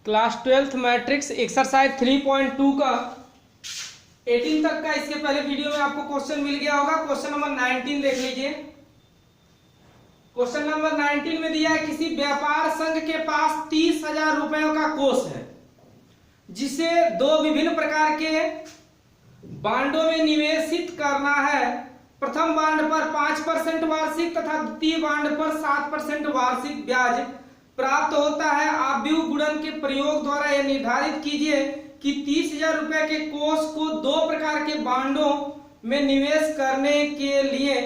Class 12th matrix exercise 3.2 का 18 तक का इसके पहले वीडियो में आपको क्वेश्चन मिल गया होगा। क्वेश्चन नंबर 19 देख लीजिए। क्वेश्चन नंबर 19 में दिया है किसी व्यापार संघ के पास 30,000 रुपयों का कोष है जिसे दो विभिन्न प्रकार के बांडों में निवेशित करना है। प्रथम बांड पर 5% वार्षिक तथा द्वितीय बांड पर 7% वार्षिक ब्याज प्राप्त होता है। आव्यूह गुणन के प्रयोग द्वारा यह निर्धारित कीजिए कि 30,000 रुपए के कोष को दो प्रकार के बांडों में निवेश करने के लिए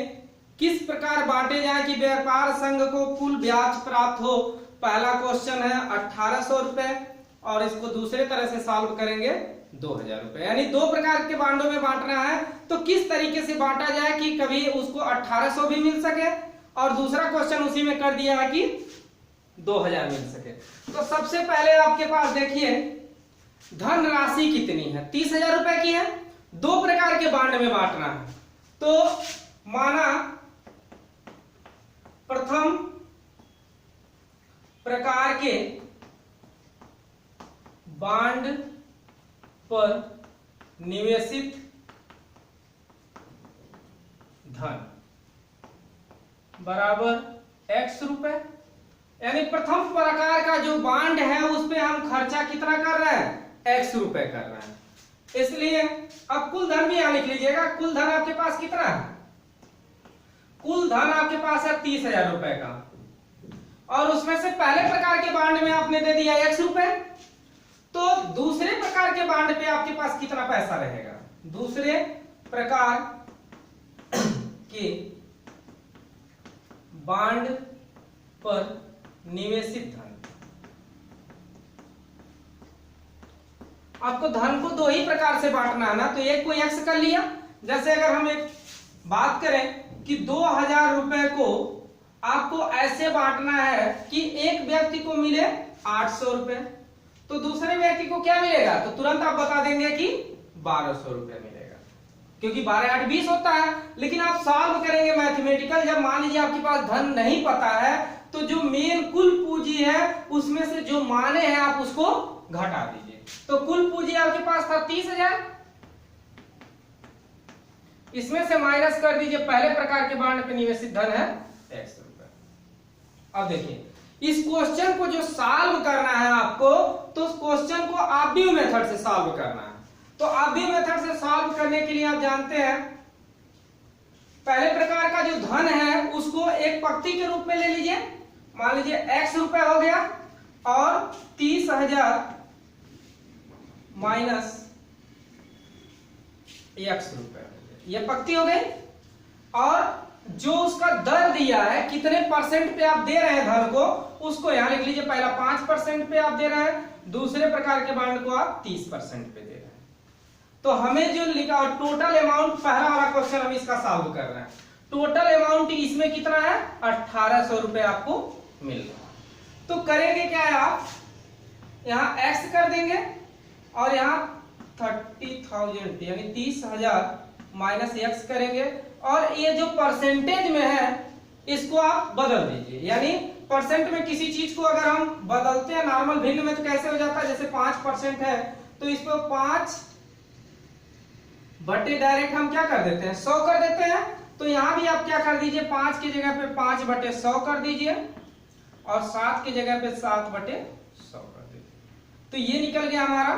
किस प्रकार बांटे जाए कि व्यापार संघ को कुल ब्याज प्राप्त हो। पहला क्वेश्चन है 1800 रुपए और इसको दूसरे तरह से सॉल्व करेंगे 2,000 रुपए, यानी दो प्रकार के बांडों में बांटना है। तो किस तरीके से बांटा जाए कि कभी उसको 1800 भी मिल सके और दूसरा क्वेश्चन उसी में कर दिया है कि 2,000 मिल सके। तो सबसे पहले आपके पास देखिए धन राशि कितनी है, 30,000 रुपए की है। दो प्रकार के बांड में बांटना है तो माना प्रथम प्रकार के बांड पर निवेशित धन बराबर x रुपए, यानी प्रथम प्रकार का जो बांड है उस पे हम खर्चा कितना कर रहे हैं, x रुपए कर रहे हैं। इसलिए अब कुल धन भी यहां लिख लीजिएगा। कुल धन आपके पास कितना है, कुल धन आपके पास है 30,000 रुपए का और उसमें से पहले प्रकार के बांड में आपने दे दिया x रुपए। तो दूसरे प्रकार के बांड पे आपके पास कितना पैसा रहेगा, दूसरे प्रकार के बांड पर निवेशित धन। आपको धन को दो ही प्रकार से बांटना है ना, तो एक को x कर लिया। जैसे अगर हम एक बात करें कि 2,000 रुपए को आपको ऐसे बांटना है कि एक व्यक्ति को मिले 800 रुपए, तो दूसरे व्यक्ति को क्या मिलेगा, तो तुरंत आप बता देंगे कि 1,200 रुपए मिलेगा, क्योंकि 12 8 20 होता है। लेकिन आप सॉल्व करेंगे मैथमेटिकल, जब मान लीजिए आपके पास धन नहीं पता है तो जो मेन कुल पूंजी है उसमें से जो माने हैं आप उसको घटा दीजिए। तो कुल पूंजी आपके पास था 30,000, इसमें से माइनस कर दीजिए पहले प्रकार के बांड पे निवेशित धन है x रुपए। अब देखिए इस क्वेश्चन को जो सॉल्व करना है आपको, तो उस क्वेश्चन को आव्यूह मेथड से सॉल्व करना है। तो आव्यूह मेथड से सॉल्व करने के लिए आप जानते हैं पहले प्रकार का जो धन है उसको एक पंक्ति के रूप में ले लीजिए। मान लीजिए x रुपए हो गया और 30,000 माइनस x रुपए, ये पंक्ति हो गई। और जो उसका दर दिया है कितने परसेंट पे आप दे रहे हैं धन को, उसको यहां लिख लीजिए। पहला 5% पे आप दे रहे हैं, दूसरे प्रकार के बांड को आप 30% पे दे रहे हैं। तो हमें जो लिखा और टोटल अमाउंट, पहला वाला क्वेश्चन हम इसका सॉल्व कर रहे हैं। टोटल अमाउंट इसमें कितना है, 1,800 रुपए आपको मिल रहा है। तो करेंगे क्या है, आप यहां x कर देंगे और यहां 30,000 यानी 30,000 माइनस x करेंगे और ये जो परसेंटेज में है इसको आप बदल दीजिए। यानी परसेंट में किसी चीज को अगर हम बदलते हैं नॉर्मल भिन्न में तो कैसे हो जाता है, जैसे 5% है तो इसको 5 बटे डायरेक्ट हम क्या कर देते हैं, 100 कर देते हैं। तो यहां भी आप क्या कर दीजिए, 5 की जगह पे 5 बटे 100 कर दीजिए और 7 की जगह पे 7 बटे 100 कर दीजिए। तो ये निकल गया हमारा,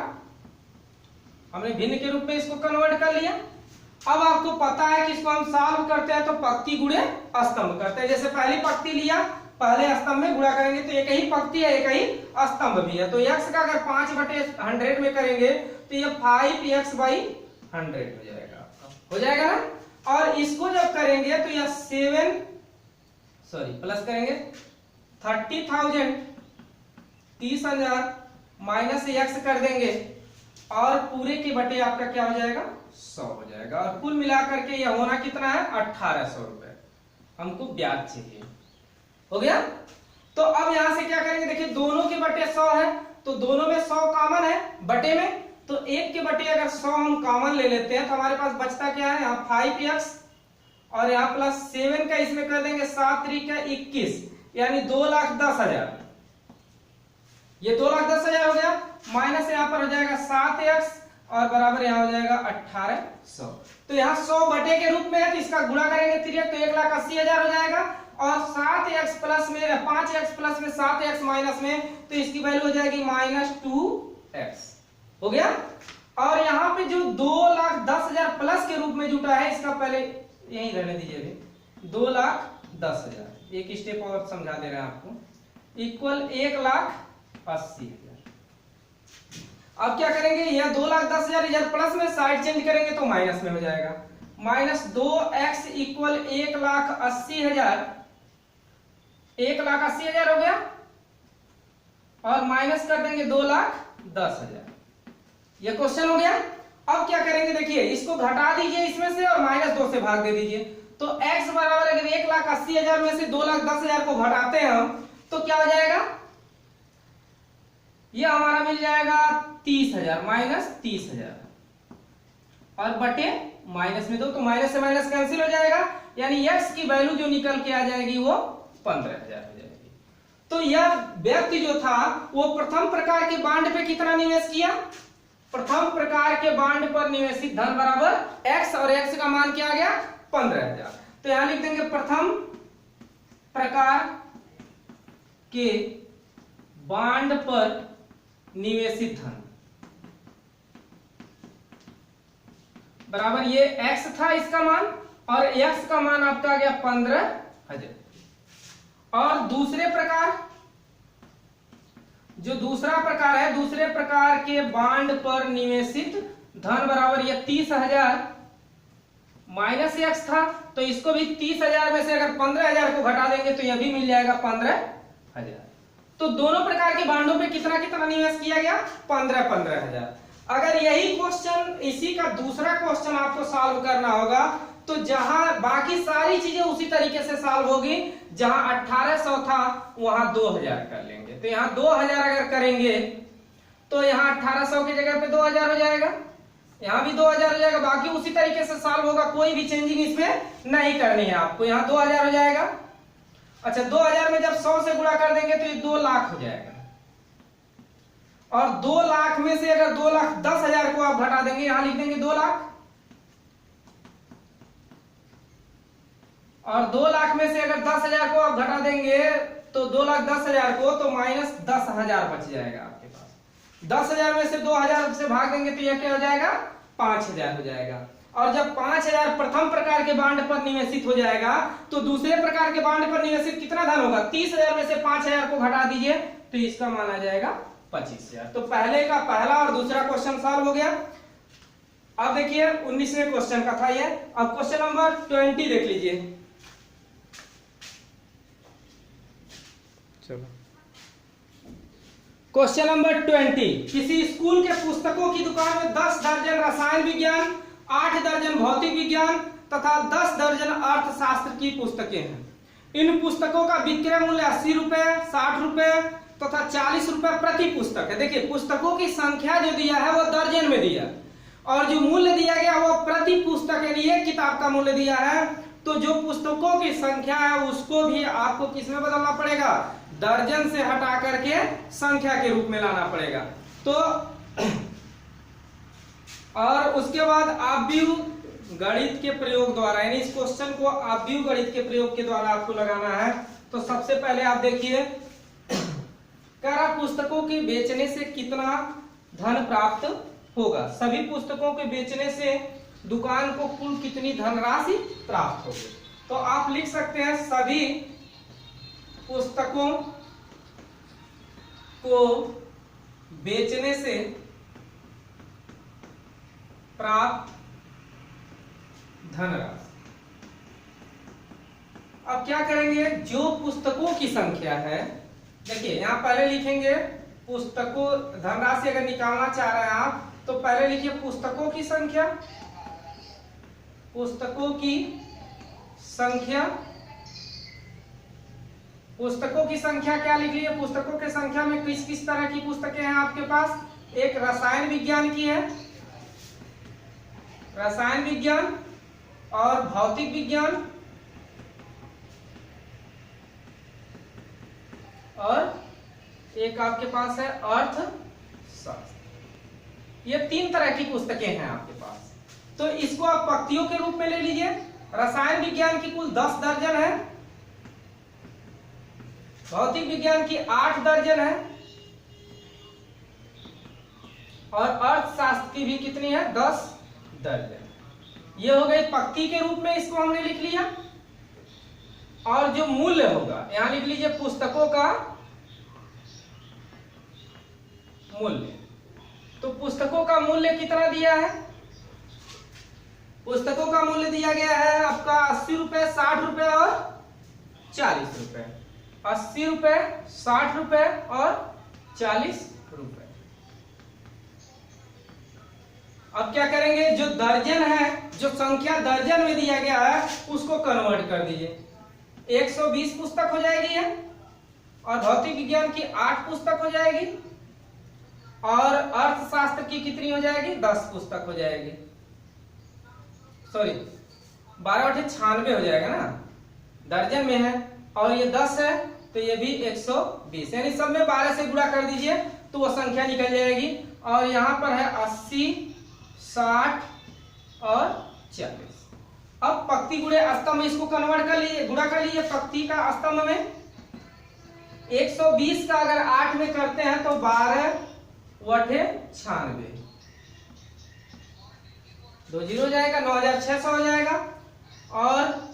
हमने भिन्न के रूप में इसको कन्वर्ट कर लिया। अब आपको पता है कि इसको हम सॉल्व करते हैं तो पंक्ति गुणे स्तंभ करते हैं। जैसे पहली पंक्ति लिया, पहले स्तंभ में गुणा करेंगे तो एक ही पंक्ति है, एक ही स्तंभ भी है। तो x का अगर 5 बटे 100 में करेंगे तो ये 5x बाई 100 हो जाएगा ना। और इसको जब करेंगे तो यह प्लस करेंगे 30,000 माइनस x कर देंगे और पूरे के बटे आपका क्या हो जाएगा, 100 हो जाएगा। और कुल मिलाकर के यह होना कितना है, 1,800 रुपए हमको ब्याज चाहिए। हो गया। तो अब यहां से क्या करेंगे, देखिए दोनों के बटे 100 है तो दोनों में 100 कॉमन है बटे में, तो एक के बटे अगर 100 हम कॉमन ले लेते हैं तो हमारे पास बचता क्या है, यहाँ 5x और यहाँ प्लस 7 का इसमें कर देंगे 7 3 का 21, यानी 2,10,000। ये 2,10,000 हो गया, माइनस यहाँ पर हो जाएगा 7x और बराबर यहाँ हो जाएगा 1800। तो यहाँ 100 बटे के रूप में है, तो इसका गुणा करेंगे तिरक तो 1,80,000 हो जाएगा, और 7x प्लस में 5x प्लस में 7x माइनस में, तो इसकी वैल्यू हो जाएगी -2x। हो गया। और यहाँ पे जो 2,10,000 प्लस के रूप में जुटा है, इसका पहले यही रहने दीजिए, 2,10,000 एक स्टेप और समझा दे रहे हैं आपको, इक्वल 1,80,000। अब क्या करेंगे, यह 2,10,000 इधर प्लस में साइड चेंज करेंगे तो माइनस में हो जाएगा, -2x इक्वल 1,80,000, 1,80,000 हो गया, और माइनस कर देंगे 2,10,000। ये क्वेश्चन हो गया। अब क्या करेंगे, देखिए इसको घटा दीजिए इसमें से और -2 से भाग दे दीजिए, तो x बराबर अगर 1,80,000 में से 2,10,000 को घटाते हैं हम, तो क्या हो जाएगा, ये हमारा मिल जाएगा 30,000 -30,000, और बटे माइनस में दो, तो माइनस से माइनस कैंसिल हो जाएगा, यानी x की वैल्यू जो निकल के आ जाएगी वो 15,000 हो जाएगी। तो यह व्यक्ति जो था वो प्रथम प्रकार के बांड पे कितना निवेश किया, प्रथम प्रकार के बांड पर निवेशित धन बराबर x, और x का मान क्या आ गया 15,000। तो यहां लिख देंगे प्रथम प्रकार के बांड पर निवेशित धन बराबर, ये x था इसका मान, और x का मान आपका आ गया 15,000। और दूसरे प्रकार, जो दूसरा प्रकार है, दूसरे प्रकार के बांड पर निवेशित धन बराबर ये 30,000 माइनस x था, तो इसको भी 30,000 में से अगर 15,000 को घटा देंगे तो यह भी मिल जाएगा 15,000। तो दोनों प्रकार के बांडों पे कितना कितना निवेश किया गया, 15,000। अगर यही क्वेश्चन, इसी का दूसरा क्वेश्चन आपको सॉल्व करना होगा, तो जहां बाकी सारी चीजें उसी तरीके से सॉल्व होगी, जहां 1800 था वहां 2,000 कर लेंगे। तो यहां 2,000 अगर करेंगे तो यहां 1800 की जगह पे 2,000 हो जाएगा, यहां भी 2,000 हो जाएगा, बाकी उसी तरीके से सॉल्व होगा, कोई भी चेंजिंग इसमें नहीं करनी है आपको। यहां 2,000 हो जाएगा। अच्छा, 2,000 में जब 100 से गुणा कर देंगे तो ये 2 लाख हो जाएगा, और 2 लाख में से अगर 2,10,000 को आप घटा देंगे, यहां लिख देंगे 2 लाख, और 2 लाख में से अगर 10,000 को आप घटा देंगे तो 2,10,000 को, तो -10,000 बच जाएगा आपके पास। 10,000 में से 2,000 से भाग देंगे तो यह क्या हो जाएगा, 5,000 हो जाएगा। और जब 5,000 प्रथम प्रकार के बांड पर निवेशित हो जाएगा, तो दूसरे प्रकार के बांड पर निवेशित कितना धन होगा, 30,000 में से 5,000 को घटा दीजिए तो इसका मान आ जाएगा 25,000। तो पहले का पहला और दूसरा क्वेश्चन सॉल्व हो गया। अब देखिए 19वें क्वेश्चन का था ये। अब क्वेश्चन नंबर 20 देख लीजिए। चलो, क्वेश्चन नंबर 20, किसी स्कूल के पुस्तकों की दुकान में 10 दर्जन रसायन विज्ञान, 8 दर्जन भौतिक विज्ञान तथा 10 दर्जन अर्थशास्त्र की पुस्तकें हैं। इन पुस्तकों का विक्रय मूल्य 80 रुपए, 60 रुपए तथा 40 रुपए प्रति पुस्तक है। देखिए पुस्तकों की संख्या जो दिया है वो दर्जन में दिया, और जो मूल्य दिया गया वो प्रति पुस्तक, यानी एक किताब का मूल्य दिया है। तो जो पुस्तकों की संख्या है उसको भी आपको किसमें बदलना पड़ेगा, दर्जन से हटा करके संख्या के रूप में लाना पड़ेगा। तो और उसके बाद आव्यूह गणित के प्रयोग द्वारा, यानी इस क्वेश्चन को आव्यूह गणित के प्रयोग के द्वारा आपको लगाना है। तो सबसे पहले आप देखिए, करा पुस्तकों के बेचने से कितना धन प्राप्त होगा। सभी पुस्तकों के बेचने से दुकान को कुल कितनी धनराशि प्राप्त होगी। तो आप लिख सकते हैं सभी पुस्तकों को बेचने से प्राप्त धनराशि। अब क्या करेंगे, जो पुस्तकों की संख्या है, देखिए यहां पहले लिखेंगे पुस्तकों, धनराशि अगर निकालना चाह रहे हैं आप तो पहले लिखिए पुस्तकों की संख्या, पुस्तकों की संख्या, पुस्तकों की संख्या क्या लिख लीजिए, पुस्तकों की संख्या में किस किस तरह की पुस्तकें हैं आपके पास। एक रसायन विज्ञान की है, रसायन विज्ञान और भौतिक विज्ञान और एक आपके पास है अर्थशास्त्र। ये 3 तरह की पुस्तकें हैं आपके पास। तो इसको आप पंक्तियों के रूप में ले लीजिए। रसायन विज्ञान की कुल 10 दर्जन है, भौतिक विज्ञान की 8 दर्जन है, और अर्थशास्त्र की भी कितनी है? 10 दर्जन। ये हो गई पंक्ति के रूप में, इसको हमने लिख लिया। और जो मूल्य होगा यहां लिख लीजिए, पुस्तकों का मूल्य। तो पुस्तकों का मूल्य कितना दिया है? पुस्तकों का मूल्य दिया गया है आपका 80 रुपए, 60 रुपए और 40 रुपए। 80 रुपए, 60 रुपए और 40 रुपए। अब क्या करेंगे? जो दर्जन है, जो संख्या दर्जन में दिया गया है, उसको कन्वर्ट कर दीजिए। 120 पुस्तक हो जाएगी है, और भौतिक विज्ञान की 8 पुस्तक हो जाएगी, और अर्थशास्त्र की कितनी हो जाएगी? 10 पुस्तक हो जाएगी। सॉरी, 12 96 हो जाएगा ना, दर्जन में है, और ये 10 है तो ये भी 120, यानी सब में 12 से गुणा कर दीजिए तो वो संख्या निकल जाएगी। और यहाँ पर है 80, 60 और 40। अब पंक्ति गुणे स्तंभ, इसको कन्वर्ट कर लीजिए, गुणा कर लीजिए पंक्ति का स्तंभ में। 120 का अगर 8 में करते हैं तो 12 वठे 96, 2 जीरो हो जाएगा, 9600 हो जाएगा। और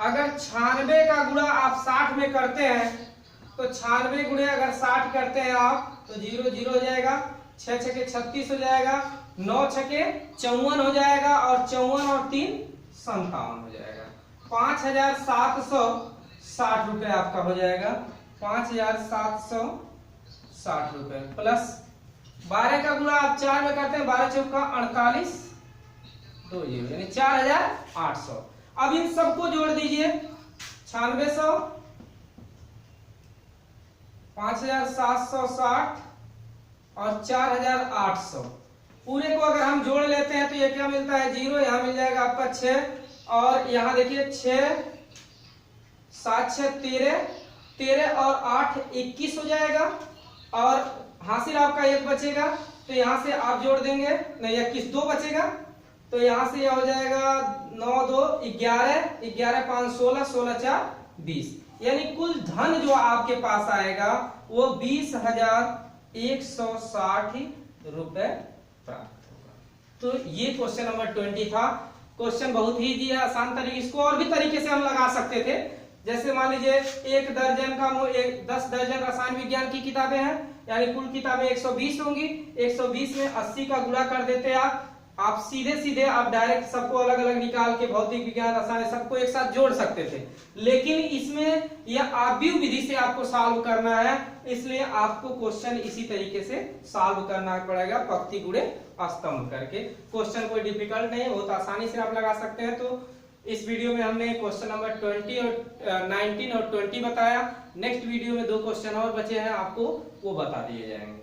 अगर 96 का गुणा आप 60 में करते हैं तो 96 गुणे अगर 60 करते हैं आप तो 0 0 हो जाएगा, 6 छके 36 हो जाएगा, 9 छके 54 हो जाएगा, और 54 और 3 57 हो जाएगा। 5760 रुपए आपका हो जाएगा। 5760 रुपए प्लस 12 का गुणा आप 4 में करते हैं, 12 चौका 48, 2 जीरो, यानी 4800। अब इन सबको जोड़ दीजिए, 9600, 5760 और 4800, पूरे को अगर हम जोड़ लेते हैं तो ये क्या मिलता है? 0। यहाँ मिल जाएगा आपका 6, और यहाँ देखिए 6 7 6 13, 13 और 8 21 हो जाएगा, और हासिल आपका 1 बचेगा, तो यहाँ से आप जोड़ देंगे, नहीं 21 2 बचेगा, तो यहाँ से यह हो जाएगा 9 2 11, 11 5 16, 16 4 20, यानी कुल धन जो आपके पास आएगा वो 20,160 रुपए प्राप्त होगा। तो ये क्वेश्चन नंबर 20 था। क्वेश्चन बहुत ही इजी है, आसान तरीके, इसको और भी तरीके से हम लगा सकते थे। जैसे मान लीजिए 10 दर्जन रसायन विज्ञान की किताबें हैं, यानी कुल किताबें 120 होंगी, 120 में 80 का गुणा कर देते आप सीधे आप डायरेक्ट सबको अलग अलग निकाल के भौतिक विज्ञान, रसायन सबको एक साथ जोड़ सकते थे। लेकिन इसमें यह आव्यूह विधि से आपको सॉल्व करना है, इसलिए आपको क्वेश्चन इसी तरीके से सॉल्व करना पड़ेगा, पंक्ति गुणे स्तंभ करके। क्वेश्चन कोई डिफिकल्ट नहीं है, बहुत आसानी से आप लगा सकते हैं। तो इस वीडियो में हमने क्वेश्चन नंबर 20 और 19 और 20 बताया। नेक्स्ट वीडियो में 2 क्वेश्चन और बचे हैं, आपको वो बता दिए जाएंगे।